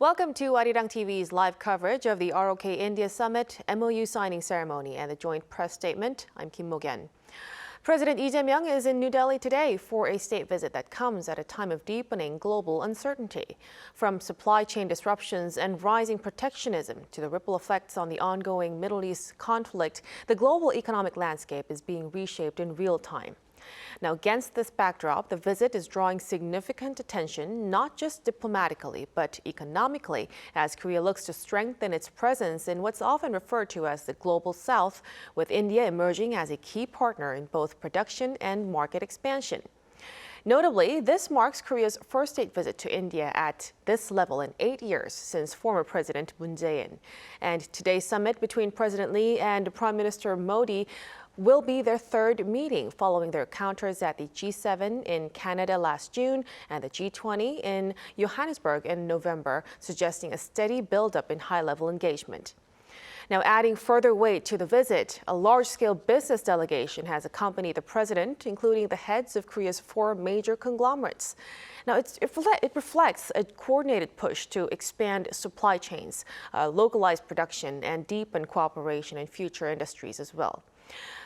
Welcome to Arirang TV's live coverage of the Rok-India Summit, MOU signing ceremony, and the joint press statement. I'm Kim Mo-gyeon. President Lee Jae-myung is in New Delhi today for a state visit that comes at a time of deepening global uncertainty. From supply chain disruptions and rising protectionism to the ripple effects on the ongoing Middle East conflict, the global economic landscape is being reshaped in real time. Now, against this backdrop, the visit is drawing significant attention, not just diplomatically, but economically, as Korea looks to strengthen its presence in what's often referred to as the Global South, with India emerging as a key partner in both production and market expansion. Notably, this marks Korea's first state visit to India at this level in 8 years since former President Moon Jae-in. And today's summit between President Lee and Prime Minister Modi will be their third meeting following their encounters at the G7 in Canada last June and the G20 in Johannesburg in November, suggesting a steady buildup in high-level engagement. Now, adding further weight to the visit, a large-scale business delegation has accompanied the president, including the heads of Korea's 4 major conglomerates. Now, it reflects a coordinated push to expand supply chains, localize production, and deepen cooperation in future industries as well.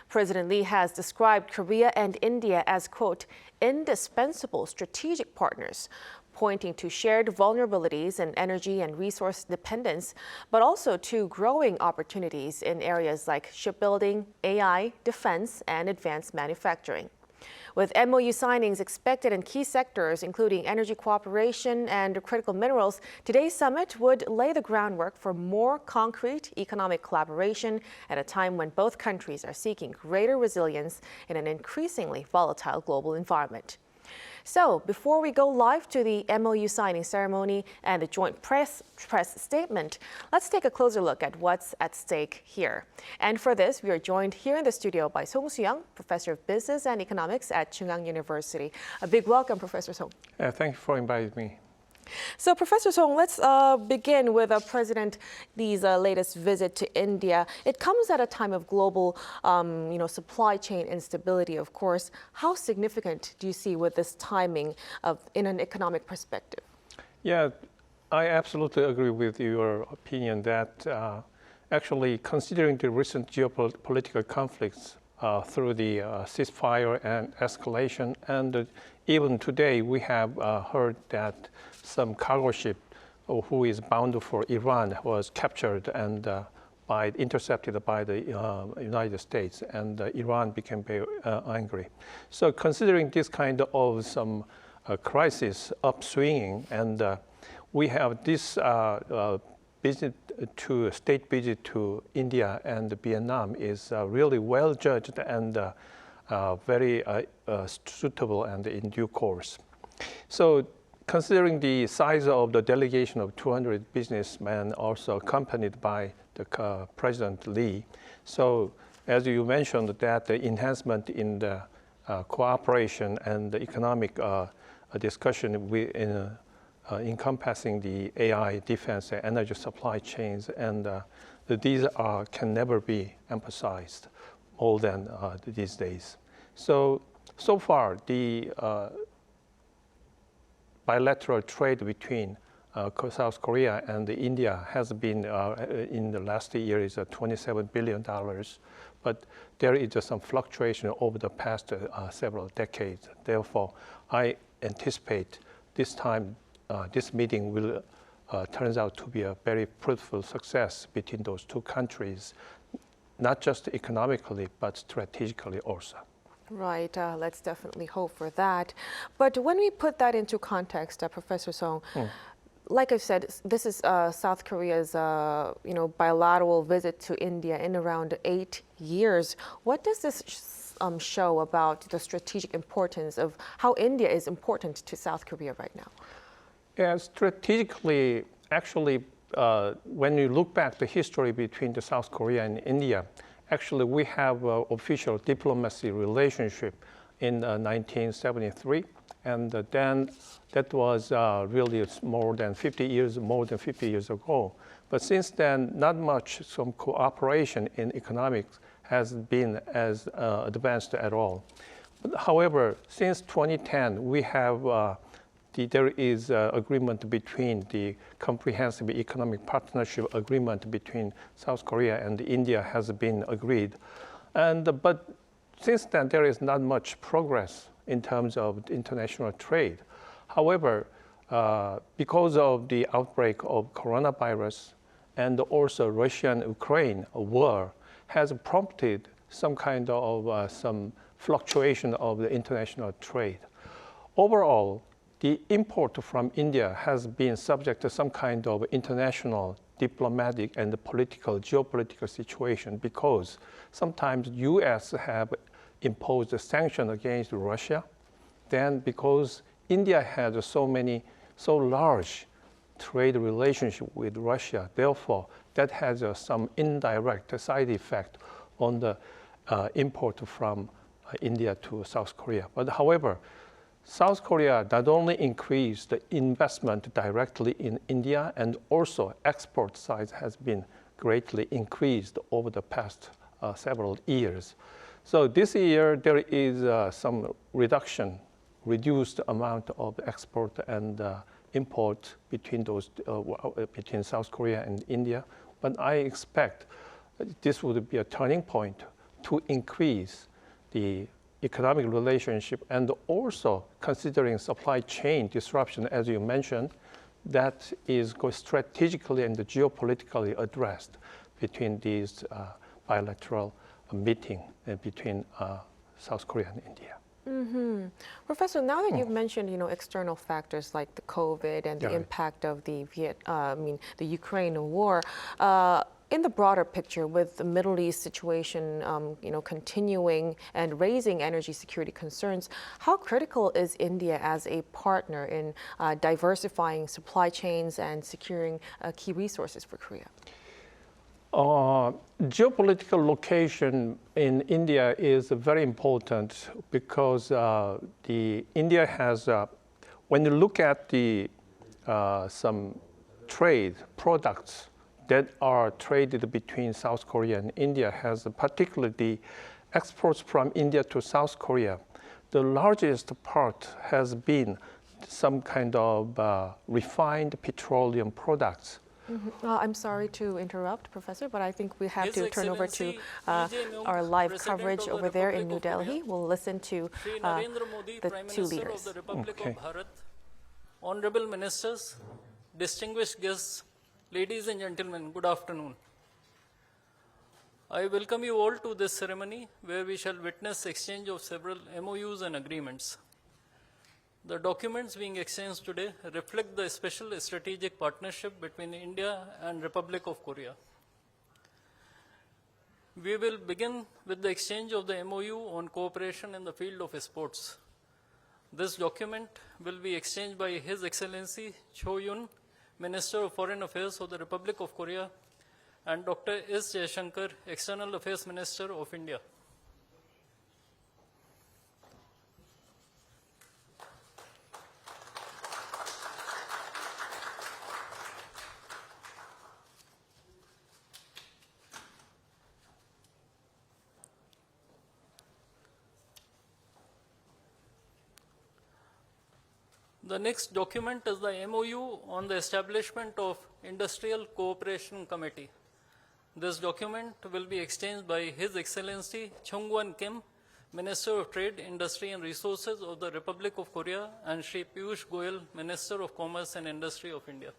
President Lee has described Korea and India as, quote, indispensable strategic partners, pointing to shared vulnerabilities in energy and resource dependence, but also to growing opportunities in areas like shipbuilding, AI, defense, and advanced manufacturing. With MOU signings expected in key sectors, including energy cooperation and critical minerals, today's summit would lay the groundwork for more concrete economic collaboration at a time when both countries are seeking greater resilience in an increasingly volatile global environment. So, before we go live to the MOU signing ceremony and the joint press statement, let's take a closer look at what's at stake here. And for this, we are joined here in the studio by Song Soo-young, Professor of Business and Economics at Chungang University. A big welcome, Professor Song. Thank you for inviting me. So, Professor Song, let's begin with President Lee's latest visit to India. It comes at a time of global, supply chain instability, of course. How significant do you see with this timing in an economic perspective? Yeah, I absolutely agree with your opinion that actually considering the recent geopolitical conflicts through the ceasefire and escalation, and even today we have heard that some cargo ship who is bound for Iran was captured and intercepted by the United States, and Iran became very angry. So considering this kind of some crisis upswinging, and we have this state visit to India and Vietnam is really well judged and very suitable and in due course. So considering the size of the delegation of 200 businessmen, also accompanied by the President Lee, so as you mentioned, that the enhancement in the cooperation and the economic discussion encompassing the AI, defense, and energy supply chains, and these can never be emphasized more than these days. So far, the bilateral trade between South Korea and India has been, in the last year, is $27 billion. But there is some fluctuation over the past several decades. Therefore, I anticipate this time, this meeting will turns out to be a very fruitful success between those two countries, not just economically, but strategically also. Right, let's definitely hope for that. But when we put that into context, Professor Song, like I said, this is South Korea's bilateral visit to India in around 8 years. What does this show about the strategic importance of how India is important to South Korea right now? Yeah, strategically, actually, when you look back the history between the South Korea and India, actually we have an official diplomacy relationship in 1973, and then that was really more than 50 years ago. But since then, not much some cooperation in economics has been as advanced at all. But however, since 2010, we have there is agreement between the comprehensive economic partnership agreement between South Korea and India has been agreed. But since then, there is not much progress in terms of international trade. However, because of the outbreak of coronavirus and also Russia-Ukraine war has prompted some kind of some fluctuation of the international trade. Overall, the import from India has been subject to some kind of international diplomatic and political, geopolitical situation because sometimes U.S. have imposed a sanction against Russia. Then because India has so large trade relationship with Russia, therefore that has some indirect side effect on the import from India to South Korea. But however, South Korea not only increased the investment directly in India, and also export size has been greatly increased over the past several years. So this year there is some reduced amount of export and import between between South Korea and India. But I expect this would be a turning point to increase the economic relationship, and also considering supply chain disruption, as you mentioned, that is strategically and geopolitically addressed between these bilateral meeting between South Korea and India. Mm-hmm. Professor, now that you've mentioned, external factors like the COVID and the impact of the Ukraine war, in the broader picture, with the Middle East situation, continuing and raising energy security concerns, how critical is India as a partner in diversifying supply chains and securing key resources for Korea? Geopolitical location in India is very important because India has, when you look at some trade products that are traded between South Korea and India, has particularly the exports from India to South Korea. The largest part has been some kind of refined petroleum products. Mm-hmm. I'm sorry to interrupt, Professor, but I think we have to turn over to our live coverage over there in New Delhi. We'll listen to the two leaders. Okay. Honorable Ministers, distinguished guests, ladies and gentlemen, good afternoon. I welcome you all to this ceremony where we shall witness exchange of several MOUs and agreements. The documents being exchanged today reflect the special strategic partnership between India and Republic of Korea. We will begin with the exchange of the MOU on cooperation in the field of sports. This document will be exchanged by His Excellency Cho Yoon, Minister of Foreign Affairs of the Republic of Korea, and Dr. S. Jaishankar, External Affairs Minister of India. The next document is the MOU on the establishment of Industrial Cooperation Committee. This document will be exchanged by His Excellency Chung-Wan Kim, Minister of Trade, Industry and Resources of the Republic of Korea, and Shri Piyush Goyal, Minister of Commerce and Industry of India.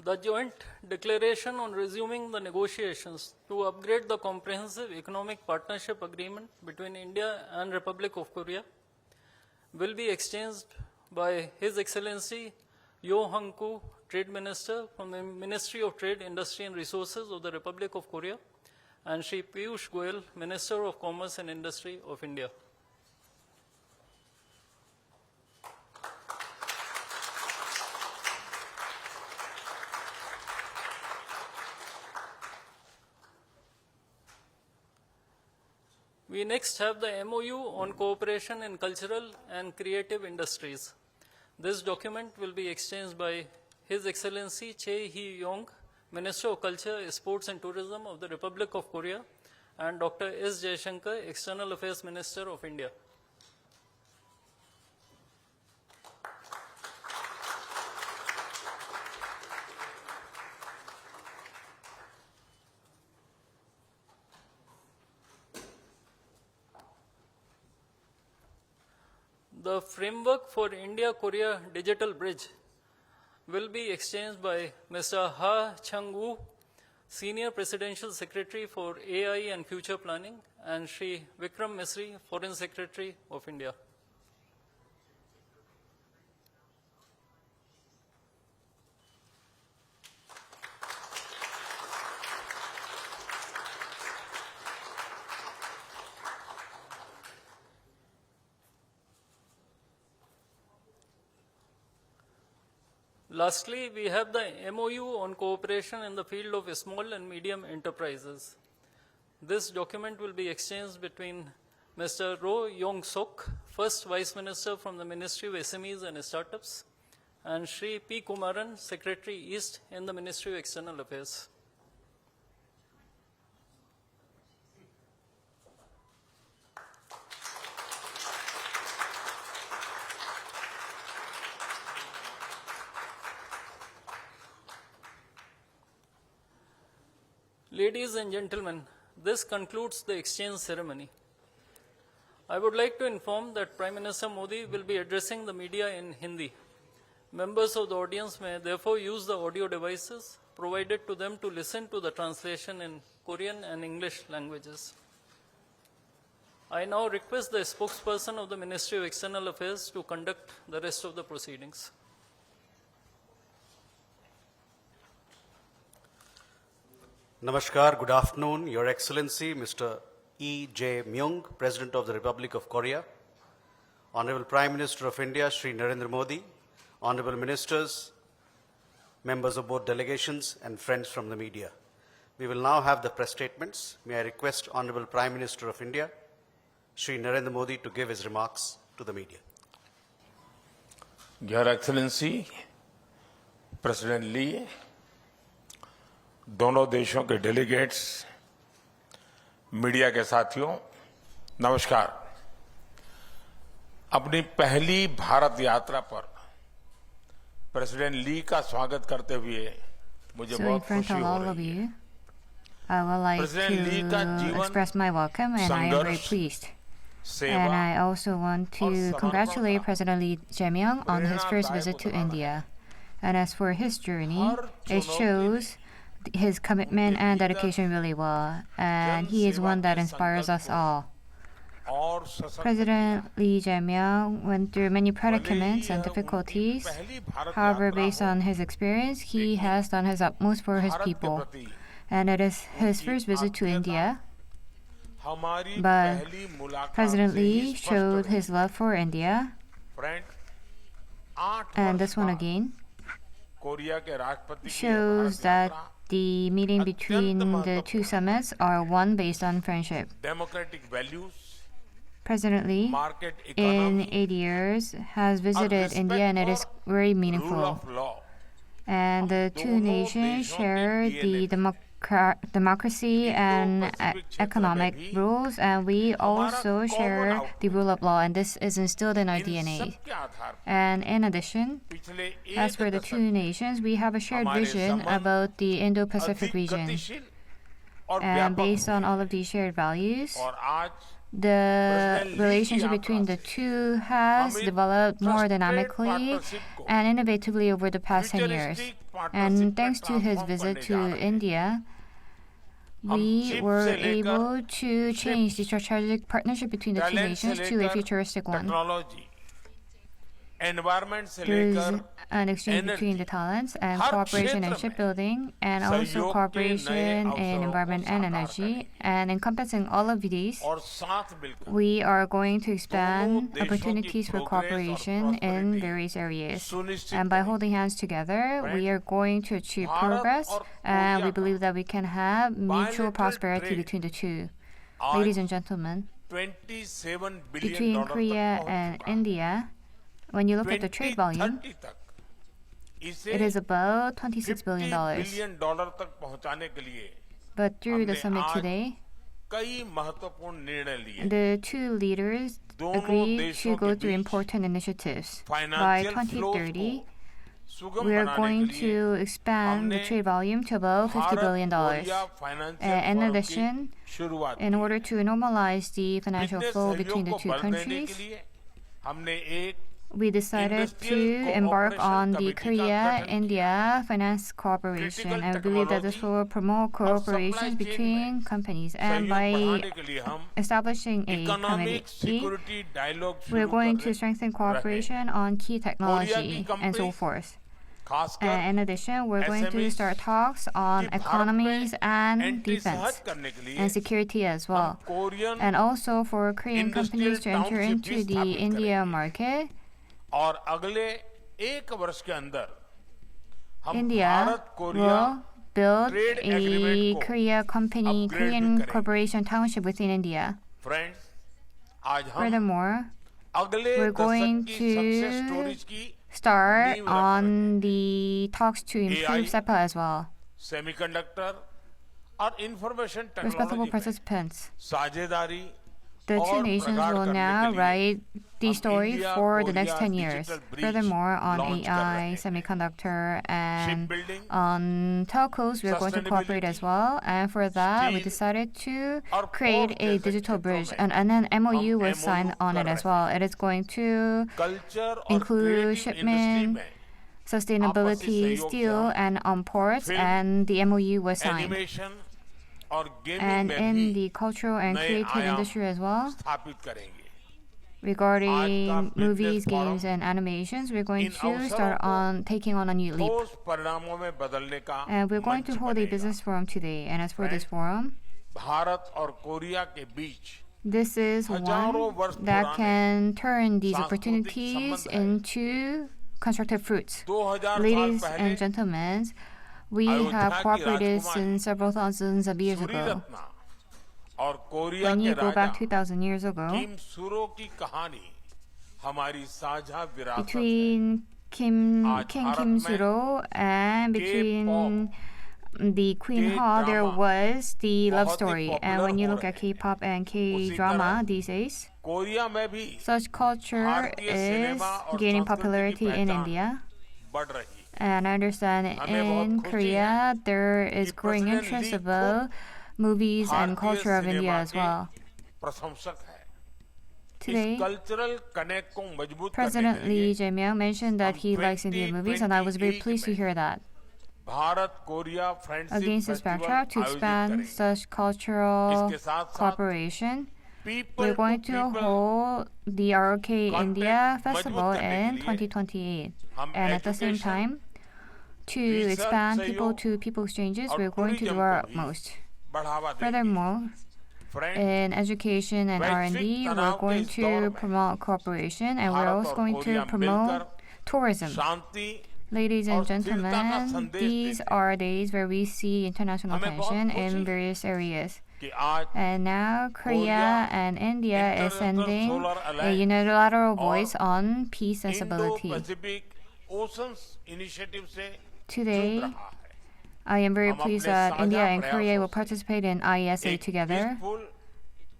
The joint declaration on resuming the negotiations to upgrade the comprehensive economic partnership agreement between India and Republic of Korea will be exchanged by His Excellency Yo Hang-koo, Trade Minister from the Ministry of Trade, Industry and Resources of the Republic of Korea, and Shri Piyush Goyal, Minister of Commerce and Industry of India. We next have the MOU on cooperation in cultural and creative industries. This document will be exchanged by His Excellency Chae Hee-yong, Minister of Culture, Sports and Tourism of the Republic of Korea, and Dr. S. Jaishankar, External Affairs Minister of India. The framework for India-Korea Digital Bridge will be exchanged by Mr. Ha Chang-woo, Senior Presidential Secretary for AI and Future Planning, and Shri Vikram Misri, Foreign Secretary of India. Lastly, we have the MOU on cooperation in the field of small and medium enterprises. This document will be exchanged between Mr. Ro Yong-sok, First Vice Minister from the Ministry of SMEs and Startups, and Shri P. Kumaran, Secretary East in the Ministry of External Affairs. Ladies and gentlemen, this concludes the exchange ceremony. I would like to inform that Prime Minister Modi will be addressing the media in Hindi. Members of the audience may therefore use the audio devices provided to them to listen to the translation in Korean and English languages. I now request the spokesperson of the Ministry of External Affairs to conduct the rest of the proceedings. Namaskar, good afternoon, Your Excellency, Mr. E. J. Myung, President of the Republic of Korea, Honorable Prime Minister of India, Shri Narendra Modi, Honorable Ministers, members of both delegations, and friends from the media. We will now have the press statements. May I request Honorable Prime Minister of India, Shri Narendra Modi, to give his remarks to the media. Your Excellency, President Lee, दोनों देशों के delegates, media के साथियों, नमस्कार। अपनी पहली भारत यात्रा पर प्रेसिडेंट ली का स्वागत करते हुए मुझे बहुत खुशी हो रही है। I would like to express my welcome, and I am very pleased. And I also want to congratulate President Lee Jae-myung on his first visit to India. And as for his journey, it shows his commitment and dedication really well, and he is one that inspires us all. President Lee Jae-myung went through many predicaments and difficulties. However, based on his experience, he has done his utmost for his people. And it is his first visit to India. But President Lee showed his love for India. And this one again shows that the meeting between the two summits are one based on friendship. democratic values, President Lee, in 8 years, has visited India, and it is very rule meaningful. of law, And the two nations share the democracy and economic rules, and we also share the rule of law, and this is instilled in our DNA. And in addition, as for the two nations, we have a shared vision about the Indo-Pacific region. And based on all of these shared values, और आज the relationship between the two has developed more dynamically and innovatively over the past 10 years. And thanks to his visit to India, we were able to change the strategic partnership between the two nations to a futuristic one. Technology, environment से There is लेकर an exchange between the talents and cooperation in shipbuilding, and also cooperation in environment and energy. And encompassing all of these, और साथ मिलकर we are going to expand opportunities for cooperation in various areas. And by holding hands together, we are going to achieve progress, and we believe that we can have mutual prosperity between the two. Ladies and gentlemen, $27 billion between Korea and India, When you look at the trade volume, 2030 तक it is about $26 billion. $50 billion तक पहुंचाने के लिए But through the हमने summit आज today, कई महत्वपूर्ण निर्णय लिए the two leaders दोनों agreed देशों to go के through beach important initiatives. By financial flows 2030, को सुगम we are बनाने going के to लिए expand the हमने trade volume to about $50 billion. Bharat Korea financial In forum addition, की शुरुआत in की। order to normalize the financial business flow सहयोग between the को two बल देने के countries, लिए हमने एक we decided to Industrial embark on the Cooperation Committee का गठन Korea-India Finance Cooperation, Critical and we believe that this will promote और supply cooperations chain between companies. And सहयोग by बढ़ाने के लिए हम establishing a economic committee, security dialogue we are शुरू going कर to strengthen cooperation on key technology and so forth. खासकर In addition, we're going to start talks on कि Bharat economies में and एंट्री defense सहज करने के लिए and security as well. Korean And also for Korean companies to enter Industrial into Township the भी India स्थापित market. और अगले एक वर्ष के अंदर हम India Bharat Korea will build trade a agreement को Korean upgrade Korean भी करेंगे। corporation township within India. Friends आज हम Furthermore, अगले we're दशक going की to सक्सेस स्टोरीज की start नींव रख on the talks to improve AI SEPA as well. Semiconductor और इंफॉर्मेशन Responsible टेक्नोलॉजी में participants. साझेदारी The two और nations प्रगाढ़ will करने now के लिए write the हम story India for the next Korea 10 years. digital bridge Furthermore, on launch कर रहे AI, हैं। semiconductor, and Shipbuilding, on telcos, we are going to cooperate as well. And for that, we steel, decided to और create port a जैसे digital क्षेत्रों bridge, में and an MOU हम was signed MOU on it कर as रहे well. It is going to culture और include creative industry shipment, में sustainability, आपसी सहयोग steel, से and on ports, film, and the MOU was signed. Animation और gaming And में in भी the cultural and नए creative आयाम industry as well, स्थापित करेंगे regarding business movies, forum games, and animations, we're going in to अवसरों start को on taking on a new leap. ठोस परिणामों में बदलने का And we're going मंच to hold a बनेगा। business forum today. And as for this forum, Bharat और कोरिया के बीच this is हजारों one वर्ष that पुराने can turn these सांस्कृतिक opportunities संबंध है। into constructive fruits. 2000 Ladies साल and पहले gentlemen, we अयोध्या have की cooperated Rajkumari since several thousands of years Suri ago. Ratna और कोरिया When के you go back Raja 2,000 years ago, किम सुरो की कहानी हमारी साझा विरासत है। between King Kim Suro and between the Queen Ha, there was the love story. And when you look at K-pop and K-drama these days, Korea में भी such culture भारतीय is cinema और gaining संस्कृति की popularity in पहचान India. बढ़ रही है। And I understand हमें in बहुत खुशी Korea है there is कि growing President interest Lee about movies and भारतीय culture of India cinema as के well. प्रशंसक है। Today, इस कल्चरल कनेक्ट को मजबूत करने President के Lee लिए Jae-myung mentioned that he likes Indian movies, and I was very pleased to hear that. Bharat Korea friendship Against this festival backdrop, to आयोजित expand करेंगे। such cultural इसके साथ-साथ cooperation, People we're to going to people hold the ROK India contact Festival मजबूत करने in के लिए 2028. हम And at the same education, time, to research expand सहयोग people-to-people exchanges, और we're going to do tourism our को भी utmost. बढ़ावा देंगे। Furthermore, Friends, in education and वैश्विक R&D, तनाव we're के going इस दौर to में promote cooperation, and we're Bharat also और going कोरिया to promote मिलकर tourism. शांति Ladies और and स्थिरता का gentlemen, संदेश these देते are days where we see international हमें बहुत tension खुशी in है various areas. कि आज And now Korea and India is International sending Solar a Alliance unilateral voice और on peace and stability. Indo-Pacific Oceans Initiative से Today, जुड़ रहा है। I am very हम pleased अपने that साझा India and Korea प्रयासों will से participate in IESA एक together. peaceful,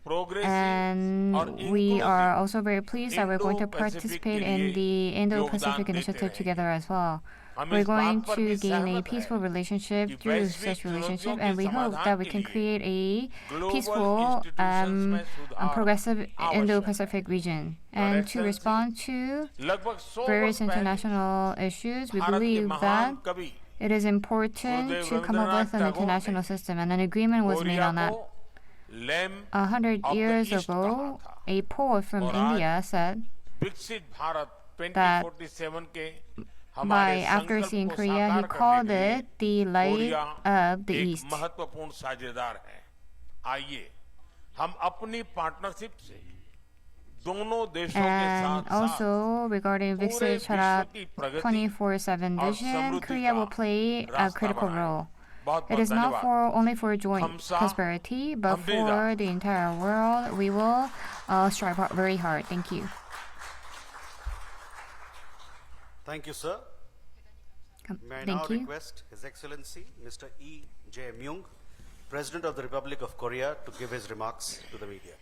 progressive And और we inclusive are also very pleased that we're going to Indo-Pacific participate के in लिए the Indo-Pacific योगदान देते Initiative रहेंगे। together as well. हम We're इस बात going पर to भी gain a सहमत peaceful हैं relationship कि through वैश्विक such relationship, चुनौतियों and के we hope समाधान that we के can लिए create a global peaceful institutions में सुधार progressive आवश्यक है। Indo-Pacific region. And to Excellency, respond to लगभग 100 various वर्ष पहले international issues, we भारत के believe महान that कवि it is important Gurudev to come up Rabindranath with an Tagore international ने system, and an agreement was made Korea on that. को lamp 100 of the years East ago, कहा था। a poet from और आज India said विकसित Bharat that 2047 के by हमारे after संकल्प seeing को Korea, he साकार called करने के लिए it the light Korea of the एक East. महत्वपूर्ण साझेदार है। आइए हम अपनी पार्टनरशिप से दोनों देशों के And साथ also regarding पूरे Viksit विश्व Charat की प्रगति 24/7 और vision, समृद्धि Korea का will play a रास्ता critical बनाएं। role. बहुत It बहुत is not धन्यवाद। only for joint Kamsa, prosperity, but Hamdida. for the entire world. We will strive very hard. Thank you. Thank you, sir. May I now Thank you. request His Excellency Mr. E. J. Myung, President of the Republic of Korea, to give his remarks to the media.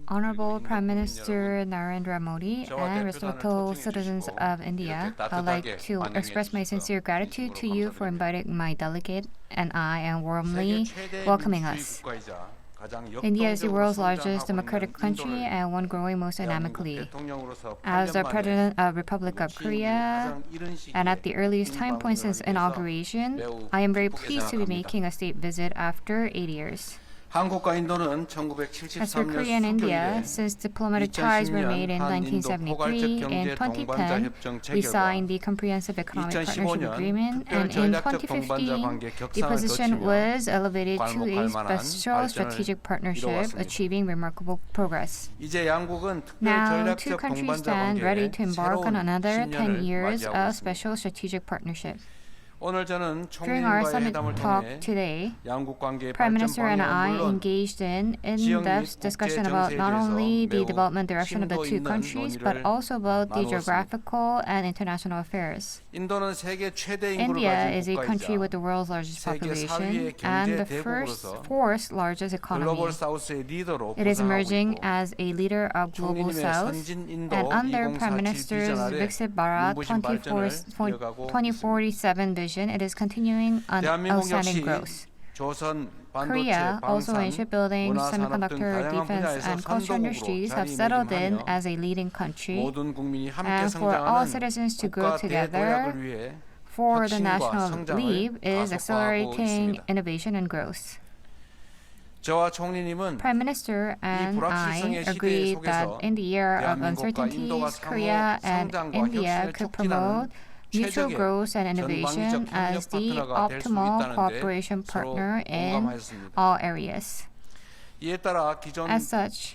Honorable Prime Minister Narendra Modi and respectful citizens of India, I'd like to express my sincere gratitude to you for inviting my delegate and I and warmly welcoming us. India is the world's largest democratic country and one growing most dynamically. As the President of Republic of Korea, and at the earliest time point since inauguration, I am very pleased to be making a state visit after 8 years. As for Korea and India, since diplomatic ties were made in 1973, in 2010 we signed the Comprehensive Economic Partnership Agreement, and in 2015 the position was elevated to a special strategic partnership, achieving remarkable progress. Now, two countries stand ready to embark on another 10 years of special strategic partnership. During our summit talk today, Prime Minister and I engaged in in-depth discussion about not only the development direction of the two countries, but also about the geographical and international affairs. India is a country with the world's largest population and the fourth largest economy. It is emerging as a leader of Global South, and under Prime Minister's Viksit Bharat 2047 vision, it is continuing on outstanding growth. Korea, also in shipbuilding, semiconductor, defense, and culture industries, have settled in as a leading country. And for all citizens to grow together, for the National Leap is accelerating innovation and growth. Prime Minister and I agree that in the era of uncertainties, Korea and India could promote mutual growth and innovation as the optimal cooperation partner in all areas. As such,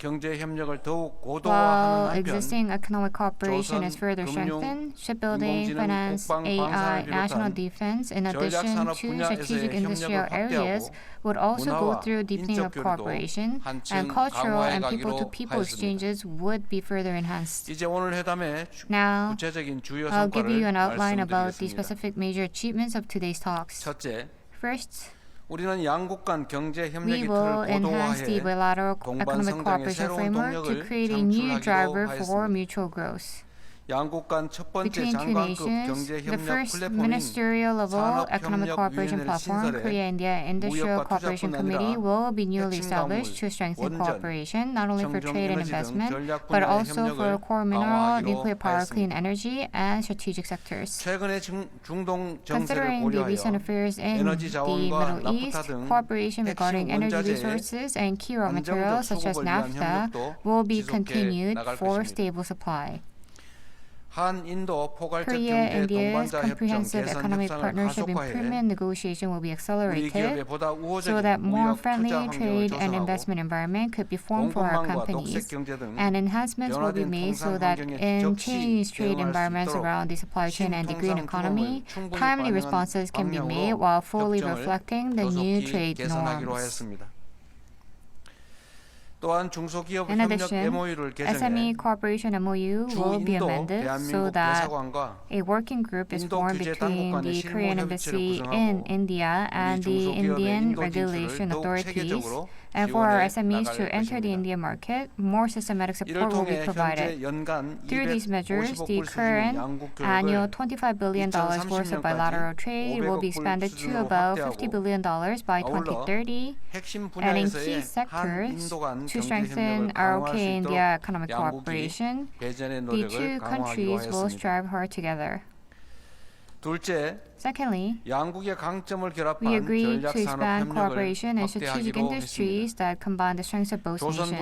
while existing economic cooperation is further strengthened, shipbuilding, finance, AI, national defense, in addition to strategic industrial areas, would also go through deepening of cooperation, and cultural and people-to-people exchanges would be further enhanced. Now, I'll give you an outline about the specific major achievements of today's talks. First, we will enhance the bilateral economic cooperation framework to create a new driver for mutual growth. Between two nations, the first ministerial-level economic cooperation platform, Korea-India Industrial Cooperation Committee, will be newly established to strengthen cooperation, not only for trade and investment, but also for core mineral, nuclear power, clean energy, and strategic sectors. Considering the recent affairs in the Middle East, cooperation regarding energy resources and key raw materials such as naphtha will be continued for stable supply. Korea-India's comprehensive economic partnership improvement negotiation will be accelerated so that more friendly trade and investment environment could be formed for our companies, and enhancements will be made so that in changed trade environments around the supply chain and the green economy, timely responses can be made while fully reflecting the new trade norms. In addition, SME Cooperation MOU will be amended so that a working group is formed between the Korean Embassy in India and the Indian regulation authorities. And for our SMEs to enter the Indian market, more systematic support will be provided. Through these measures, the current annual $25 billion worth of bilateral trade will be expanded to about $50 billion by 2030. And in key sectors, to strengthen ROK-India economic cooperation, the two countries will strive hard together. Secondly, we agreed to expand cooperation in strategic industries that combine the strengths of both nations.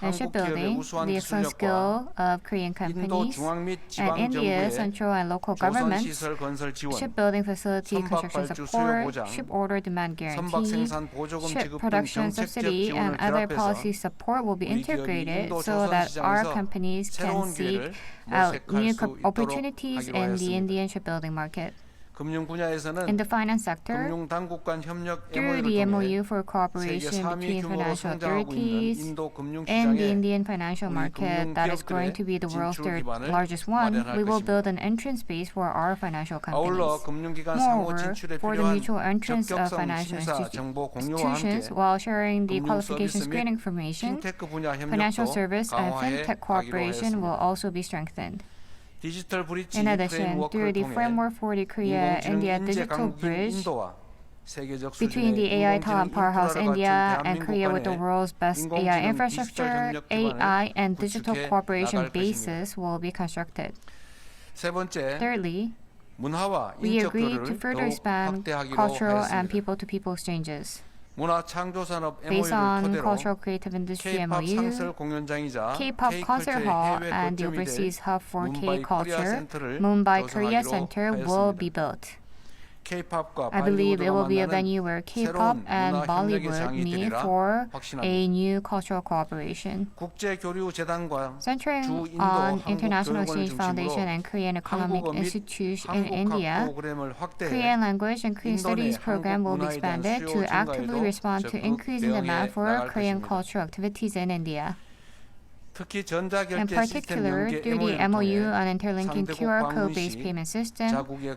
In shipbuilding, the excellent skill of Korean companies, and India's central and local governments, shipbuilding facility construction support, ship order demand guarantee, ship production subsidy, and other policy support will be integrated so that our companies can seek out new opportunities in the Indian shipbuilding market. In the finance sector, through the MOU for cooperation between financial authorities and the Indian financial market that is growing to be the world's third largest one, we will build an entrance base for our financial companies. Moreover, for the mutual entrance of financial institutions, while sharing the qualification screening information, financial service and fintech cooperation will also be strengthened. In addition, through the framework for the Korea-India Digital Bridge, between the AI talent powerhouse India and Korea with the world's best AI infrastructure, AI and digital cooperation bases will be constructed. Thirdly, we agreed to further expand cultural and people-to-people exchanges. Based on Cultural Creative Industry MOU, K-pop Concert Hall and the Overseas Hub for K-Culture, Mumbai Korea Center will be built. I believe it will be a venue where K-pop and Bollywood meet for a new cultural cooperation. Centering on International Exchange Foundation and Korean Economic Institute in India, Korean language and Korean studies program will be expanded to actively respond to increasing demand for Korean cultural activities in India. In particular, through the MOU on interlinking QR code-based payment system,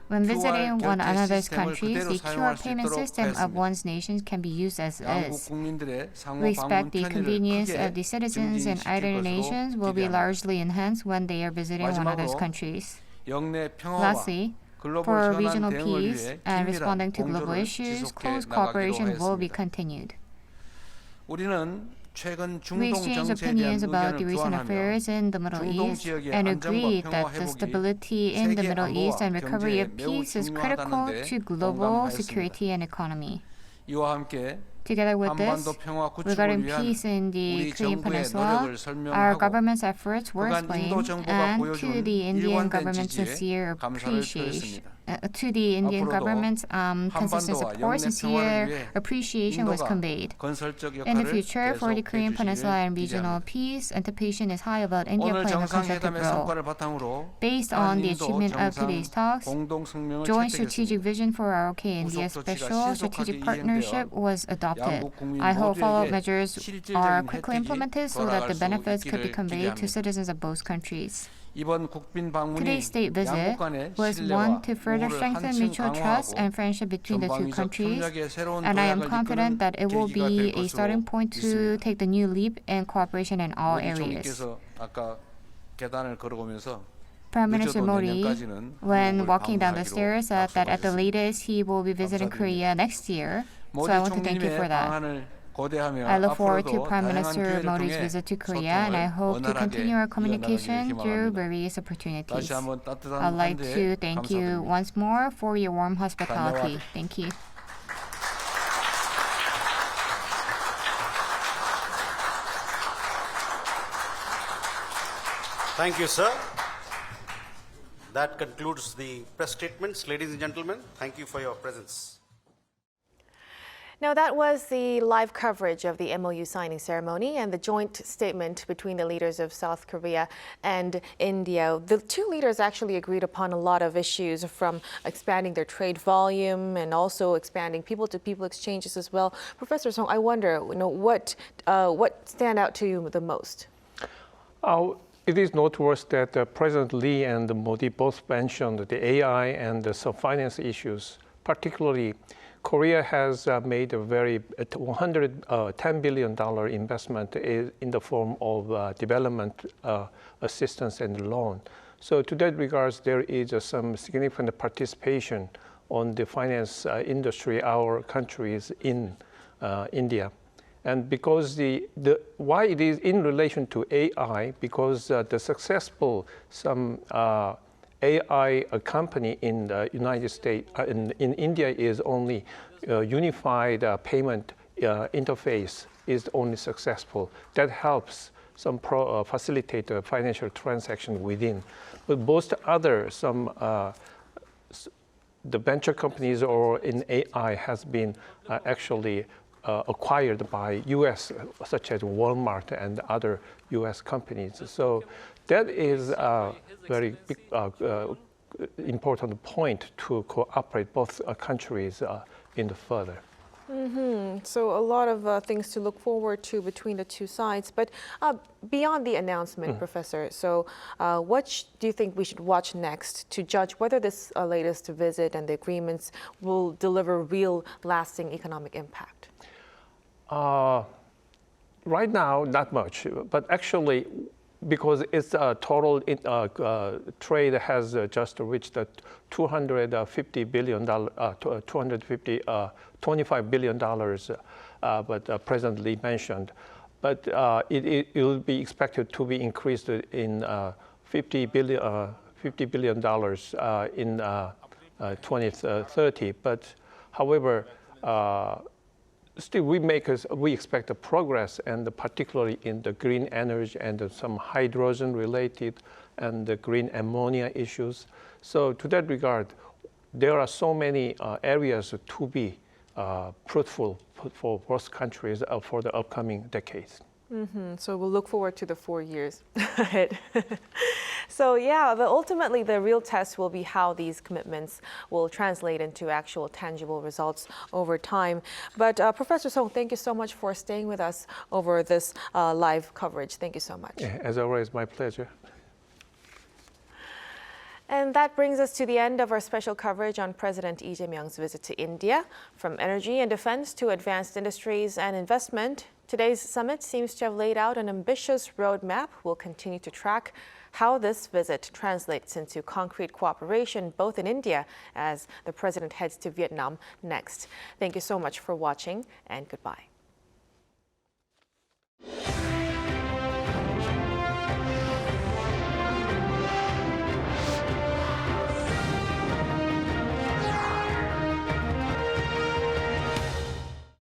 when visiting one another's countries, the QR payment system of one's nation can be used as is. We expect the convenience of the citizens in either nations will be largely enhanced when they are visiting one another's countries. Lastly, for regional peace and responding to global issues, close cooperation will be continued. We exchanged opinions about the recent affairs in the Middle East and agreed that the stability in the Middle East and recovery of peace is critical to global security and economy. Together with this, regarding peace in the Korean Peninsula, our government's efforts were explained, and to the Indian government's sincere appreciation. Consistent support, sincere appreciation was conveyed. In the future, for the Korean Peninsula and regional peace, anticipation is high about India playing a constructive role. Based on the achievement of today's talks, joint strategic vision for Rok-India special strategic partnership was adopted. I hope follow-up measures are quickly implemented so that the benefits could be conveyed to citizens of both countries. Today's state visit was one to further strengthen mutual trust and friendship between the two countries, and I am confident that it will be a starting point to take the new leap in cooperation in all areas. Prime Minister Modi, when walking down the stairs, said that at the latest he will be visiting Korea next year, so I want to thank you for that. I look forward to Prime Minister Modi's visit to Korea, and I hope to continue our communication through various opportunities. I'd like to thank you once more for your warm hospitality. Thank you. Thank you, sir. That concludes the press statements. Ladies and gentlemen, thank you for your presence. Now, that was the live coverage of the MOU signing ceremony and the joint statement between the leaders of South Korea and India. The two leaders actually agreed upon a lot of issues, from expanding their trade volume and also expanding people-to-people exchanges as well. Professor Song, I wonder, what stand out to you the most? It is noteworthy that President Lee and Modi both mentioned the AI and the finance issues. Particularly, Korea has made a very $110 billion investment in the form of development assistance and loan. So to that regards, there is some significant participation on the finance industry, our countries in India. And because why it is in relation to AI, because the successful AI company in the United States, in India is only unified payment interface is only successful. That helps facilitate the financial transaction within. But most other, the venture companies or in AI has been actually acquired by US, such as Walmart and other US companies. So that is a very big important point to cooperate both countries in the further. So a lot of things to look forward to between the two sides. But beyond the announcement, Professor, so what do you think we should watch next to judge whether this latest visit and the agreements will deliver real, lasting economic impact? Right now, not much. But actually, because its total trade has just reached $25 billion, but presently mentioned. But it will be expected to be increased in $50 billion in 2030. But however, still, we expect a progress, and particularly in the green energy and some hydrogen-related and the green ammonia issues. So to that regard, there are so many areas to be fruitful for both countries for the upcoming decades. So we'll look forward to the 4 years ahead. So yeah, ultimately the real test will be how these commitments will translate into actual tangible results over time. But Professor Song, thank you so much for staying with us over this live coverage. Thank you so much. As always, my pleasure. And that brings us to the end of our special coverage on President Lee Jae-myung's visit to India. From energy and defense to advanced industries and investment, today's summit seems to have laid out an ambitious roadmap. We'll continue to track how this visit translates into concrete cooperation, both in India as the president heads to Vietnam next. Thank you so much for watching, and goodbye.